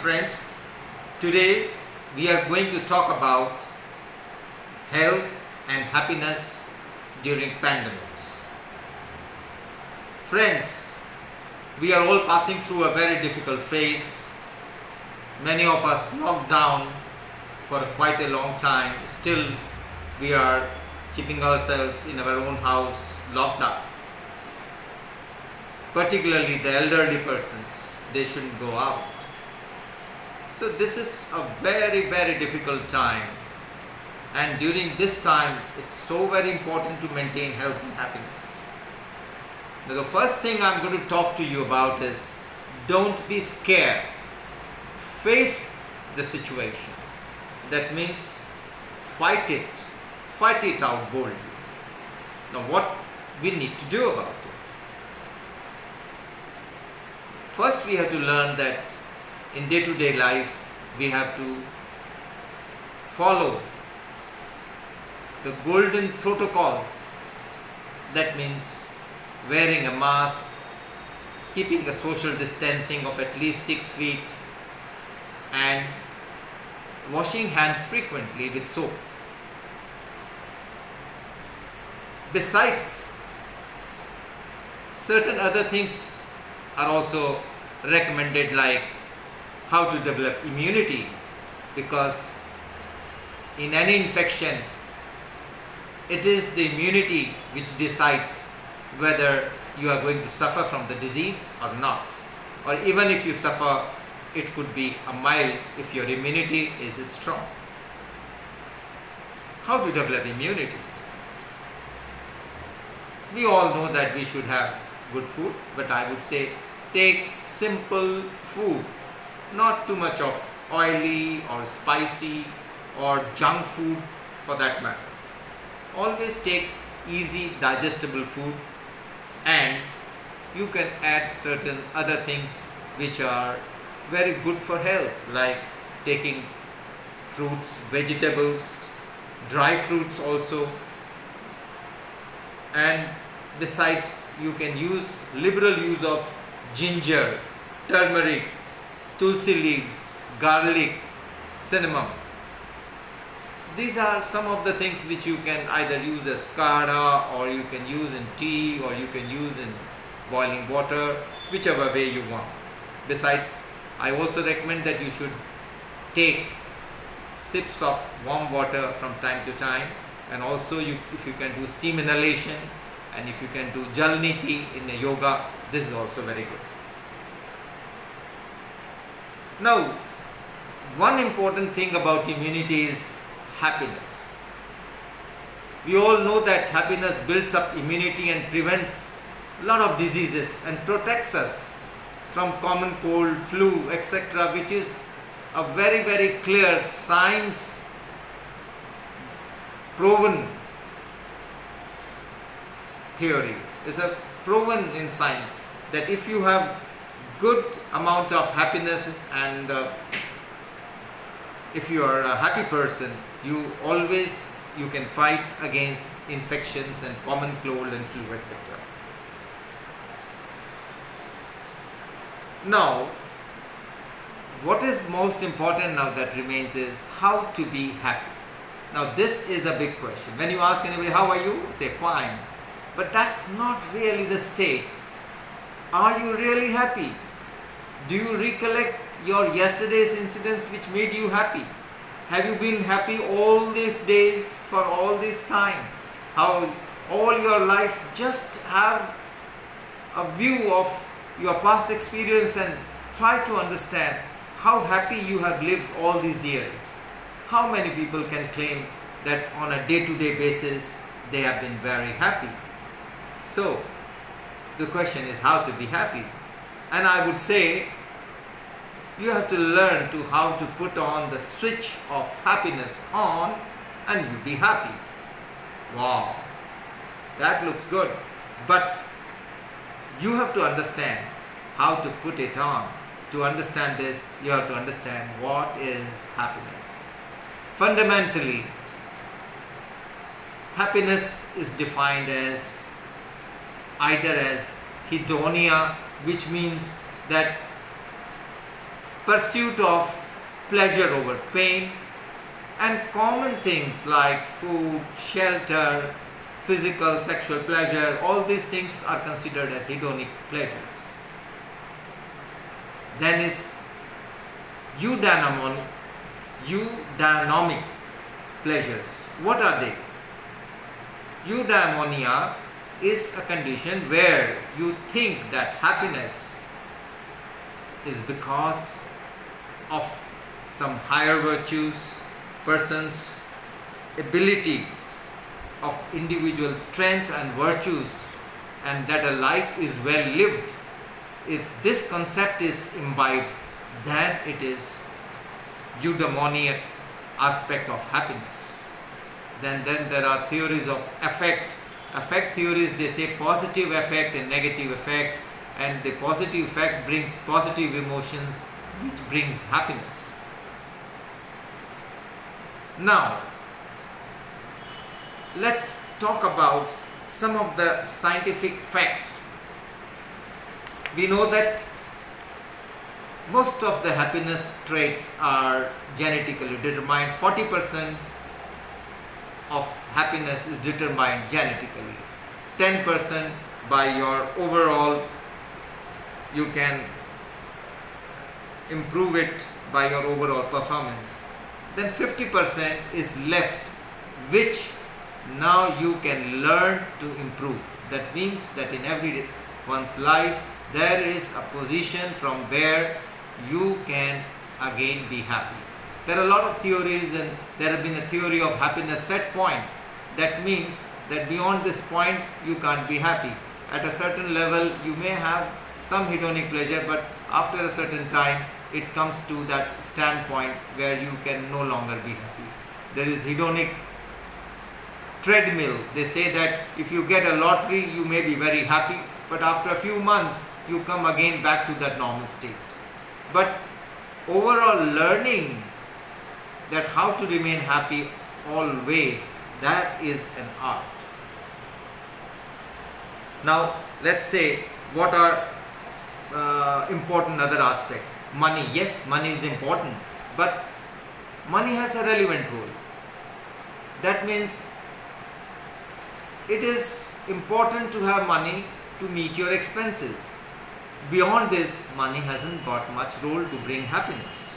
friends. Today we are going to talk about health and happiness during pandemics. Friends, we are all passing through a very difficult phase. Many of us locked down for quite a long time. Still, we are keeping ourselves in our own house locked up. Particularly the elderly persons, they shouldn't go out. So this is a very, very difficult time, and during this time it's so very important to maintain health and happiness. Now, the first thing I'm going to talk to you about is don't be scared. Face the situation. That means fight it out boldly. Now what we need to do about it? First, we have to learn that in day-to-day life, we have to follow the golden protocols. That means wearing a mask, keeping a social distancing of at least 6 feet, and washing hands frequently with soap. Besides, certain other things are also recommended, like how to develop immunity, because in any infection it is the immunity which decides whether you are going to suffer from the disease or not, or even if you suffer, it could be a mild if your immunity is strong. How to develop immunity? We all know that we should have good food, but I would say take simple food, not too much of oily or spicy or junk food for that matter. Always take easy digestible food, and you can add certain other things which are very good for health, like taking fruits, vegetables, dry fruits also, and besides you can use liberal use of ginger, turmeric, tulsi leaves, garlic, cinnamon. These are some of the things which you can either use as kadha, or you can use in tea, or you can use in boiling water, whichever way you want. Besides, I also recommend that you should take sips of warm water from time to time, and also if you can do steam inhalation, and if you can do jal niti in a yoga, this is also very good. Now, one important thing about immunity is happiness. We all know that happiness builds up immunity and prevents a lot of diseases and protects us from common cold, flu, etc., which is a very, very clear science proven theory. It's a proven in science that if you have good amount of happiness, and if you are a happy person, you can fight against infections and common cold and flu, etc. Now, what is most important now that remains is how to be happy. Now, this is a big question. When you ask anybody, how are you? Say, fine. But that's not really the state. Are you really happy? Do you recollect your yesterday's incidents which made you happy? Have you been happy all these days for all this time? How all your life just have a view of your past experience and try to understand how happy you have lived all these years. How many people can claim that on a day-to-day basis they have been very happy? So the question is how to be happy. And I would say you have to learn to how to put on the switch of happiness on, and you'll be happy. Wow, that looks good. But you have to understand how to put it on. To understand this, you have to understand what is happiness. Fundamentally, happiness is defined as either as hedonia, which means that pursuit of pleasure over pain, and common things like food, shelter, physical, sexual pleasure, all these things are considered as hedonic pleasures. Then is eudaimonic pleasures. What are they? Eudaimonia is a condition where you think that happiness is because of some higher virtues, person's ability of individual strength and virtues, and that a life is well lived. If this concept is imbibed, then it is eudaimonic aspect of happiness. Then there are theories of affect theories. They say positive affect and negative affect, and the positive affect brings positive emotions, which brings happiness. Now let's talk about some of the scientific facts. We know that most of the happiness traits are genetically determined. 40% of happiness is determined genetically. 10% by your overall, you can improve it by your overall performance. Then 50% is left, which now you can learn to improve. That means that in everyone's life there is a position from where you can again be happy. There are a lot of theories, and there have been a theory of happiness set point. That means that beyond this point you can't be happy. At a certain level you may have some hedonic pleasure, but after a certain time it comes to that standpoint where you can no longer be happy. There is hedonic treadmill. They say that if you get a lottery you may be very happy, but after a few months you come again back to that normal state. But overall learning that how to remain happy always, that is an art. Now let's say what are important other aspects. Money. Yes, money is important, but money has a relevant role. That means it is important to have money to meet your expenses. Beyond this, money hasn't got much role to bring happiness.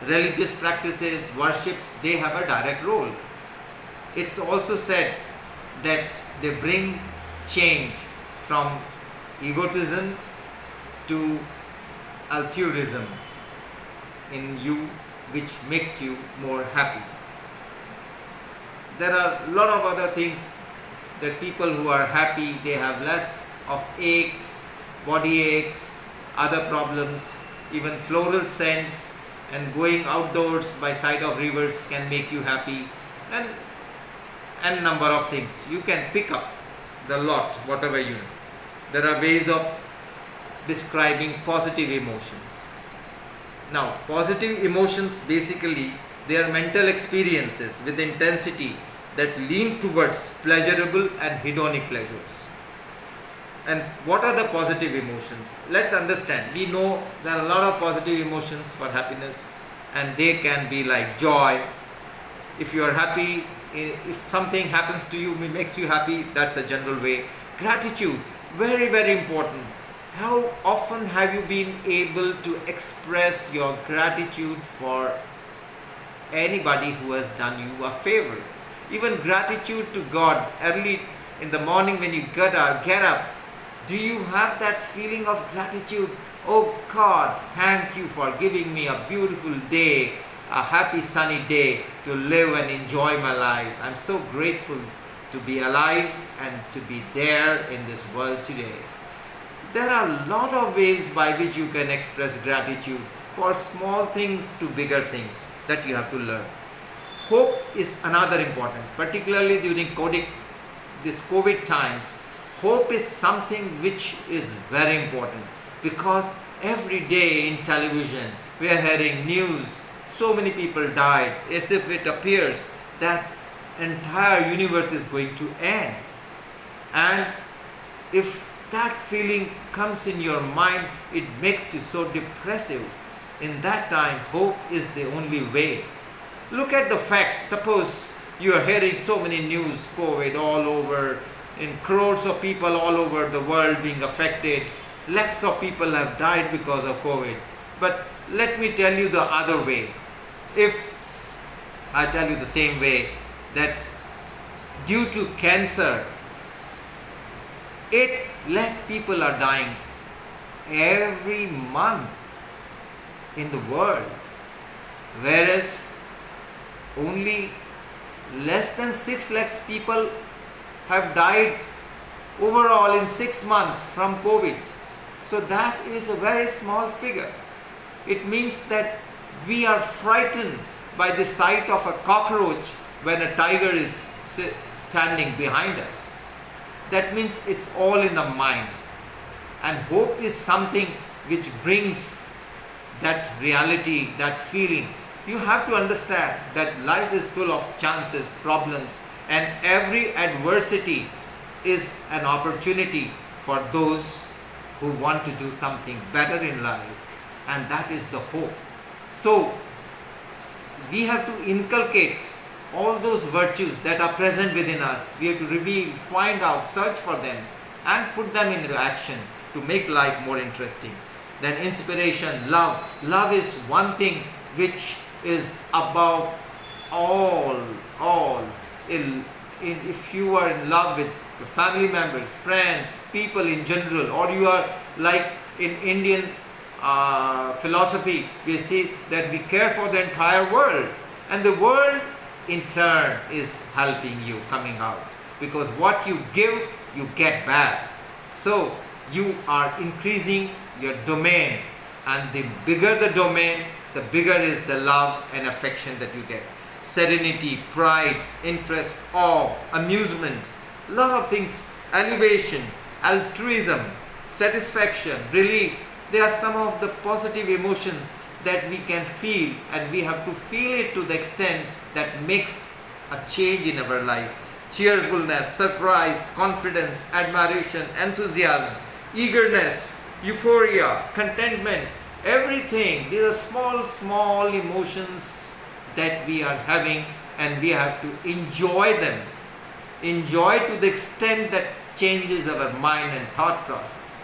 Religious practices, worships, they have a direct role. It's also said that they bring change from egotism to altruism in you, which makes you more happy. There are a lot of other things that people who are happy, they have less of aches, body aches, other problems, even floral scents and going outdoors by side of rivers can make you happy, and number of things. You can pick up the lot, whatever you know. There are ways of describing positive emotions. Now, positive emotions basically, they are mental experiences with intensity that lean towards pleasurable and hedonic pleasures. And what are the positive emotions? Let's understand. We know there are a lot of positive emotions for happiness, and they can be like joy. If you are happy, if something happens to you, it makes you happy, that's a general way. Gratitude, very, very important. How often have you been able to express your gratitude for anybody who has done you a favor? Even gratitude to God early in the morning when you get up, do you have that feeling of gratitude? Oh God, thank you for giving me a beautiful day, a happy sunny day to live and enjoy my life. I'm so grateful to be alive and to be there in this world today. There are a lot of ways by which you can express gratitude for small things to bigger things that you have to learn. Hope is another important, particularly during COVID times. Hope is something which is very important, because every day in television we are hearing news, so many people died, as if it appears that entire universe is going to end. And if that feeling comes in your mind, it makes you so depressive. In that time, hope is the only way. Look at the facts. Suppose you are hearing so many news, COVID all over, in crores of people all over the world being affected. Lakhs of people have died because of COVID. But let me tell you the other way. If I tell you the same way, that due to cancer, 8 lakh people are dying every month in the world, whereas only less than 6 lakhs people have died overall in 6 months from COVID. So that is a very small figure. It means that we are frightened by the sight of a cockroach when a tiger is standing behind us. That means it's all in the mind. And hope is something which brings that reality, that feeling. You have to understand that life is full of chances, problems, and every adversity is an opportunity for those who want to do something better in life, and that is the hope. So we have to inculcate all those virtues that are present within us. We have to reveal, find out, search for them, and put them into action to make life more interesting. Then inspiration, love. Love is one thing which is above all. If you are in love with your family members, friends, people in general, or you are like in Indian philosophy, we say that we care for the entire world, and the world in turn is helping you coming out, because what you give, you get back. So you are increasing your domain, and the bigger the domain, the bigger is the love and affection that you get. Serenity, pride, interest, awe, amusement, lot of things, elevation, altruism, satisfaction, relief. They are some of the positive emotions that we can feel, and we have to feel it to the extent that makes a change in our life. Cheerfulness, surprise, confidence, admiration, enthusiasm, eagerness, euphoria, contentment, everything. These are small emotions that we are having, and we have to enjoy them. Enjoy to the extent that changes our mind and thought process.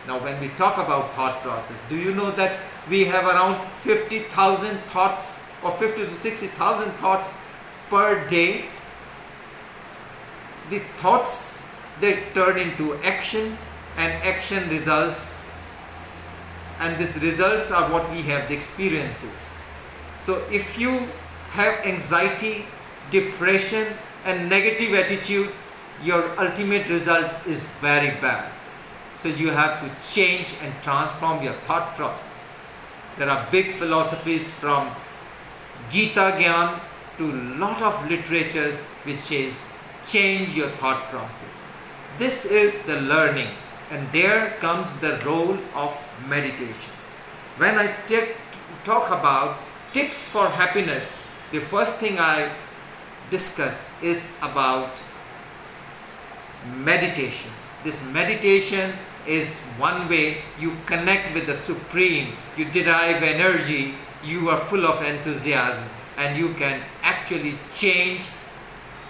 Now when we talk about thought process, do you know that we have around 50,000 thoughts, or 50 to 60,000 thoughts per day? The thoughts, they turn into action, and action results, and these results are what we have, the experiences. So if you have anxiety, depression, and negative attitude, your ultimate result is very bad. So you have to change and transform your thought process. There are big philosophies from Gita Gyan to lot of literatures which says change your thought process. This is the learning, and there comes the role of meditation. When I talk about tips for happiness, the first thing I discuss is about meditation. This meditation is one way you connect with the Supreme, you derive energy, you are full of enthusiasm, and you can actually change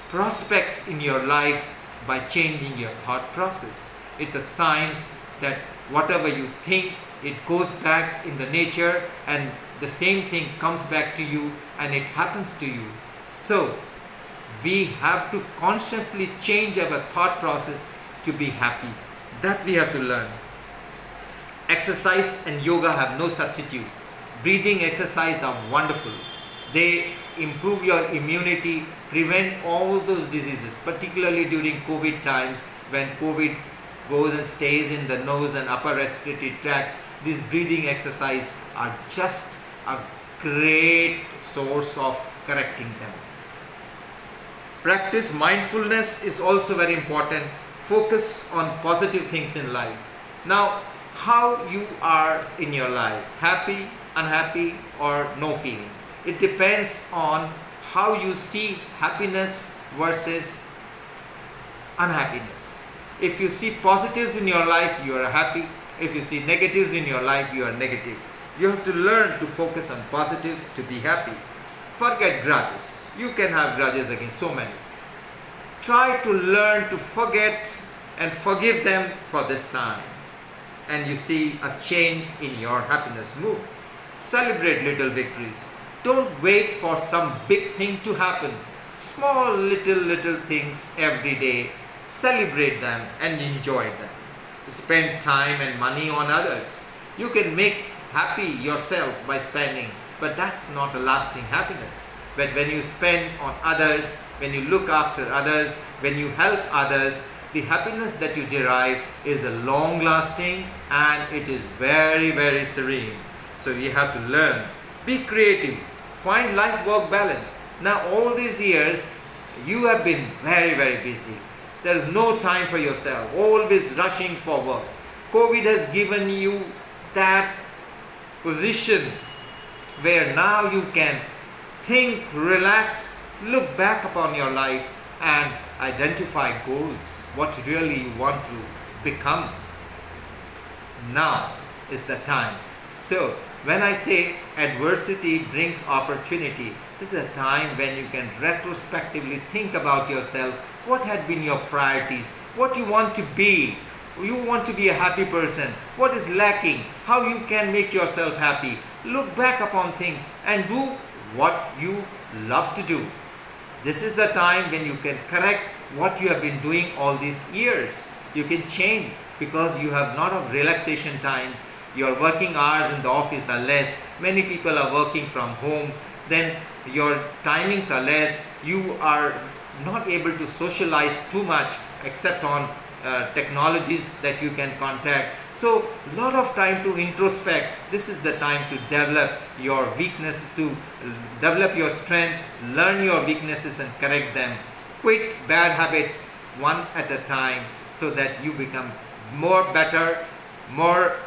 prospects in your life by changing your thought process. It's a science that whatever you think, it goes back in the nature, and the same thing comes back to you, and it happens to you. So we have to consciously change our thought process to be happy. That we have to learn. Exercise and yoga have no substitute. Breathing exercise are wonderful. They improve your immunity, prevent all those diseases, particularly during COVID times when COVID goes and stays in the nose and upper respiratory tract. These breathing exercises are just a great source of correcting them. Practice mindfulness is also very important. Focus on positive things in life. Now, how you are in your life, happy, unhappy, or no feeling. It depends on how you see happiness versus unhappiness. If you see positives in your life, you are happy. If you see negatives in your life, you are negative. You have to learn to focus on positives to be happy. Forget grudges. You can have grudges against so many. Try to learn to forget and forgive them for this time. And you see a change in your happiness mood. Celebrate little victories. Don't wait for some big thing to happen. Small little things every day. Celebrate them and enjoy them. Spend time and money on others. You can make happy yourself by spending, but that's not a lasting happiness. But when you spend on others, when you look after others, when you help others, the happiness that you derive is a long lasting and it is very, very serene. So you have to learn. Be creative. Find life work balance. Now all these years you have been very, very busy. There is no time for yourself. Always rushing for work. COVID has given you that position where now you can think, relax, look back upon your life and identify goals, what really you want to become. Now is the time. So when I say adversity brings opportunity, this is a time when you can retrospectively think about yourself, what had been your priorities, what you want to be. You want to be a happy person. What is lacking? How you can make yourself happy? Look back upon things and do what you love to do. This is the time when you can correct what you have been doing all these years. You can change because you have lot of relaxation times. Your working hours in the office are less. Many people are working from home. Then your timings are less. You are not able to socialize too much except on technologies that you can contact. So lot of time to introspect. This is the time to develop your weakness, to develop your strength, learn your weaknesses and correct them. Quit bad habits one at a time so that you become more better, more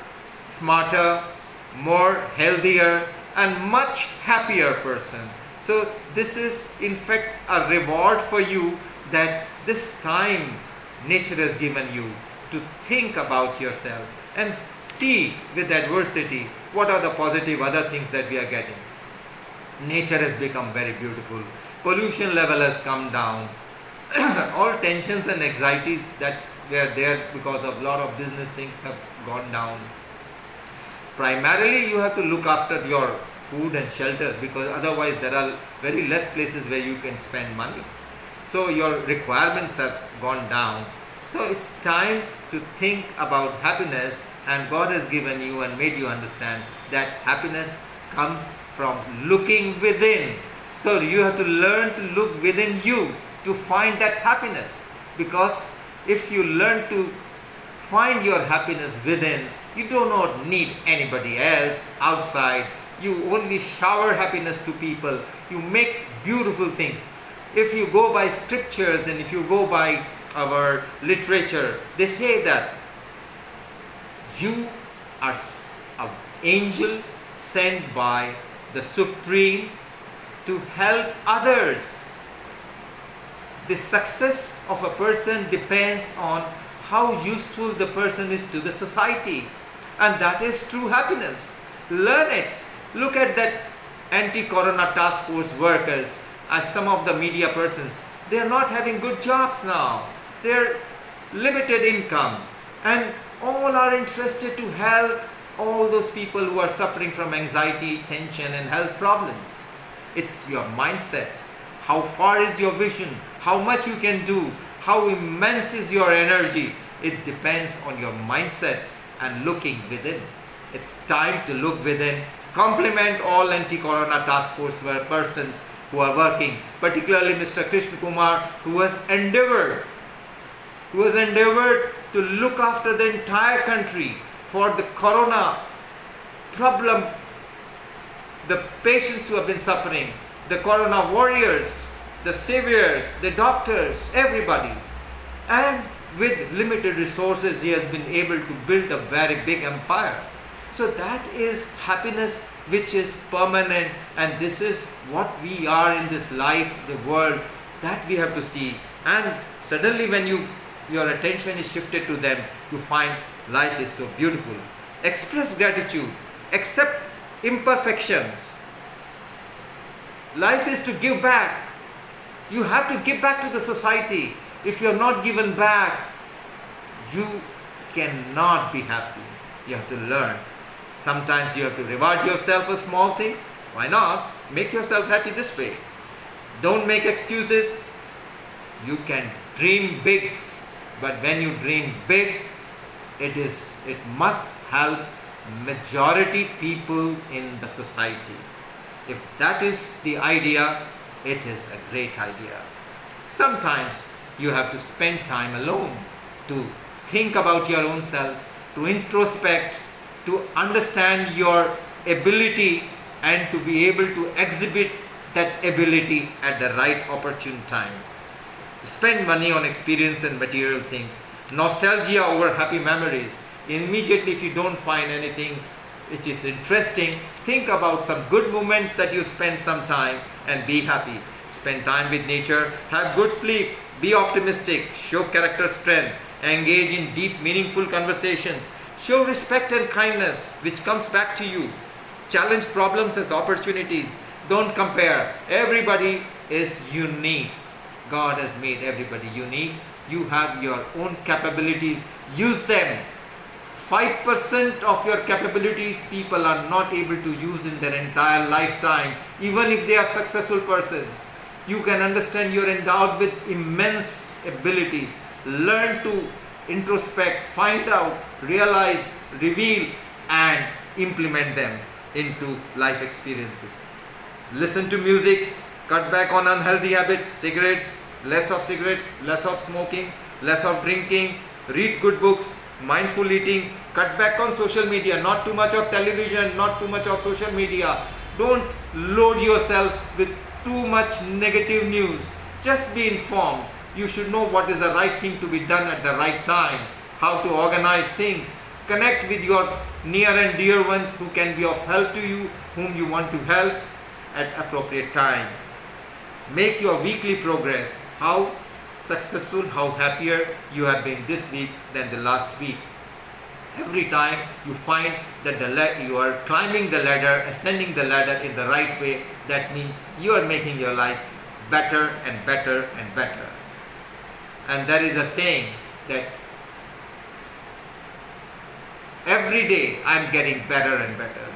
smarter, more healthier and much happier person. So this is in fact a reward for you, that this time nature has given you to think about yourself and see with adversity what are the positive other things that we are getting. Nature has become very beautiful. Pollution level has come down. All tensions and anxieties that were there because of a lot of business things have gone down. Primarily you have to look after your food and shelter, because otherwise there are very less places where you can spend money. So your requirements have gone down. So it's time to think about happiness, and God has given you and made you understand that happiness comes from looking within. So you have to learn to look within you to find that happiness, because if you learn to find your happiness within, you do not need anybody else outside. You only shower happiness to people. You make beautiful things. If you go by scriptures and if you go by our literature, they say that you are an angel sent by the Supreme to help others. The success of a person depends on how useful the person is to the society, and that is true happiness. Learn it. Look at that anti-corona task force workers, as some of the media persons, they are not having good jobs now. They are limited income, and all are interested to help all those people who are suffering from anxiety, tension and health problems. It's your mindset. How far is your vision? How much you can do? How immense is your energy? It depends on your mindset and looking within. It's time to look within. Compliment all anti-corona task force persons who are working, particularly Mr. Krishna Kumar, who has endeavored to look after the entire country for the corona problem, the patients who have been suffering, the corona warriors, the saviors, the doctors, everybody. And with limited resources, he has been able to build a very big empire. So that is happiness which is permanent, and this is what we are in this life, the world, that we have to see. And suddenly when you your attention is shifted to them, you find life is so beautiful. Express gratitude, accept imperfections. Life is to give back. You have to give back to the society. If you are not given back, you cannot be happy. You have to learn. Sometimes you have to reward yourself for small things. Why not? Make yourself happy this way. Don't make excuses. You can dream big, but when you dream big, it must help majority people in the society. If that is the idea, it is a great idea. Sometimes you have to spend time alone to think about your own self, to introspect, to understand your ability and to be able to exhibit that ability at the right opportune time. Spend money on experience and material things. Nostalgia over happy memories. Immediately if you don't find anything which is interesting, think about some good moments that you spend some time and be happy. Spend time with nature, have good sleep, be optimistic, show character strength, engage in deep meaningful conversations, show respect and kindness which comes back to you. Challenge problems as opportunities. Don't compare. Everybody is unique. God has made everybody unique. You have your own capabilities. Use them. 5% of your capabilities people are not able to use in their entire lifetime, even if they are successful persons. You can understand you are endowed with immense abilities. Learn to introspect, find out, realize, reveal, and implement them into life experiences. Listen to music, cut back on unhealthy habits, cigarettes, less of smoking, less of drinking, read good books, mindful eating, cut back on social media, not too much of television, not too much of social media. Don't load yourself with too much negative news. Just be informed. You should know what is the right thing to be done at the right time, how to organize things. Connect with your near and dear ones who can be of help to you, whom you want to help at appropriate time. Make your weekly progress. How successful, how happier you have been this week than the last week. Every time you find that you are climbing the ladder, ascending the ladder in the right way, that means you are making your life better and better and better. And there is a saying that every day I am getting better and better.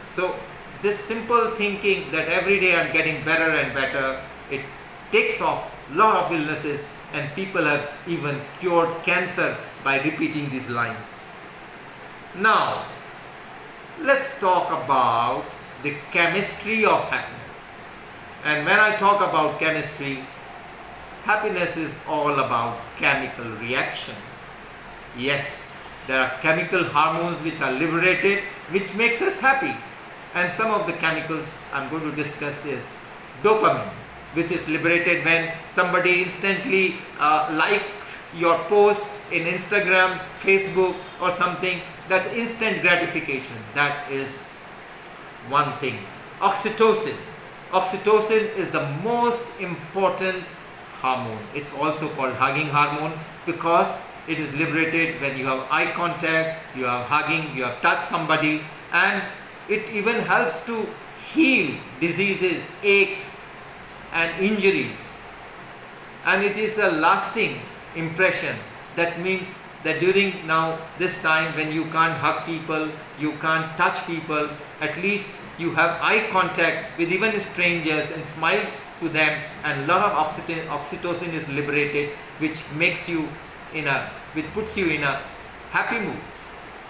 So this simple thinking that every day I am getting better and better, it takes off a lot of illnesses, and people have even cured cancer by repeating these lines. Now, let's talk about the chemistry of happiness. And when I talk about chemistry, happiness is all about chemical reaction. Yes, there are chemical hormones which are liberated, which makes us happy. And some of the chemicals I'm going to discuss is dopamine, which is liberated when somebody instantly likes your post in Instagram, Facebook or something. That's instant gratification. That is one thing. Oxytocin. Oxytocin is the most important hormone. It's also called hugging hormone because it is liberated when you have eye contact, you are hugging, you have touched somebody, and it even helps to heal diseases, aches and injuries. And it is a lasting impression. That means that during now this time when you can't hug people, you can't touch people, at least you have eye contact with even strangers and smile to them, and a lot of oxytocin is liberated, which makes you which puts you in a happy mood.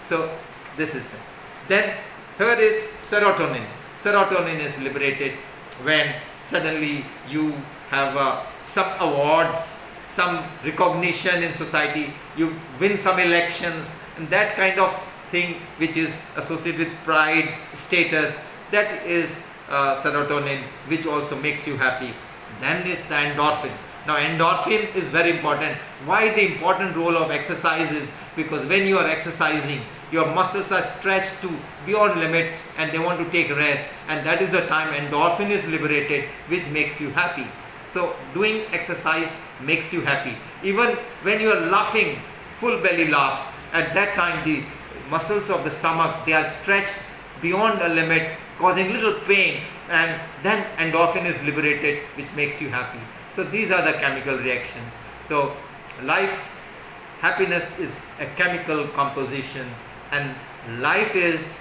So this is it. Then third is serotonin. Serotonin is liberated when suddenly you have some awards, some recognition in society, you win some elections, and that kind of thing which is associated with pride, status, that is serotonin, which also makes you happy. Then is the endorphin. Now endorphin is very important. Why the important role of exercise is because when you are exercising, your muscles are stretched to beyond limit and they want to take rest, and that is the time endorphin is liberated, which makes you happy. So doing exercise makes you happy. Even when you are laughing, full belly laugh, at that time the muscles of the stomach, they are stretched beyond a limit, causing little pain, and then endorphin is liberated, which makes you happy. So these are the chemical reactions. So happiness is a chemical composition, and life is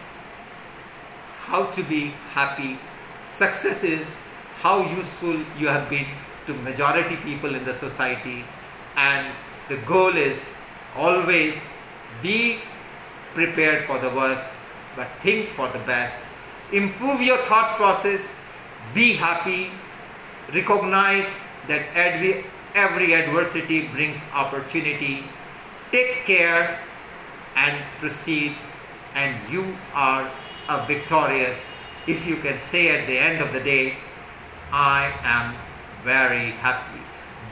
how to be happy. Success is how useful you have been to majority people in the society, and the goal is always be prepared for the worst but think for the best. Improve your thought process, be happy, recognize that every adversity brings opportunity, take care and proceed, and you are a victorious if you can say at the end of the day, I am very happy.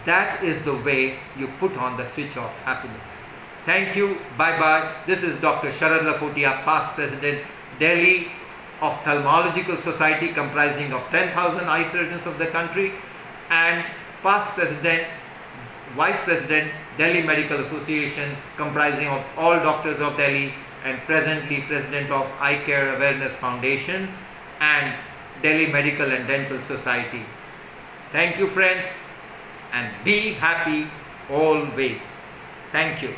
That is the way you put on the switch of happiness. Thank you. Bye-bye. This is Dr. Sharad Lakhotia, past President, Delhi Ophthalmological Society, comprising of 10,000 eye surgeons of the country, and past President, Vice President, Delhi Medical Association, comprising of all doctors of Delhi, and presently President of Eye Care Awareness Foundation and Delhi Medical and Dental Society. Thank you, friends, and be happy always. Thank you.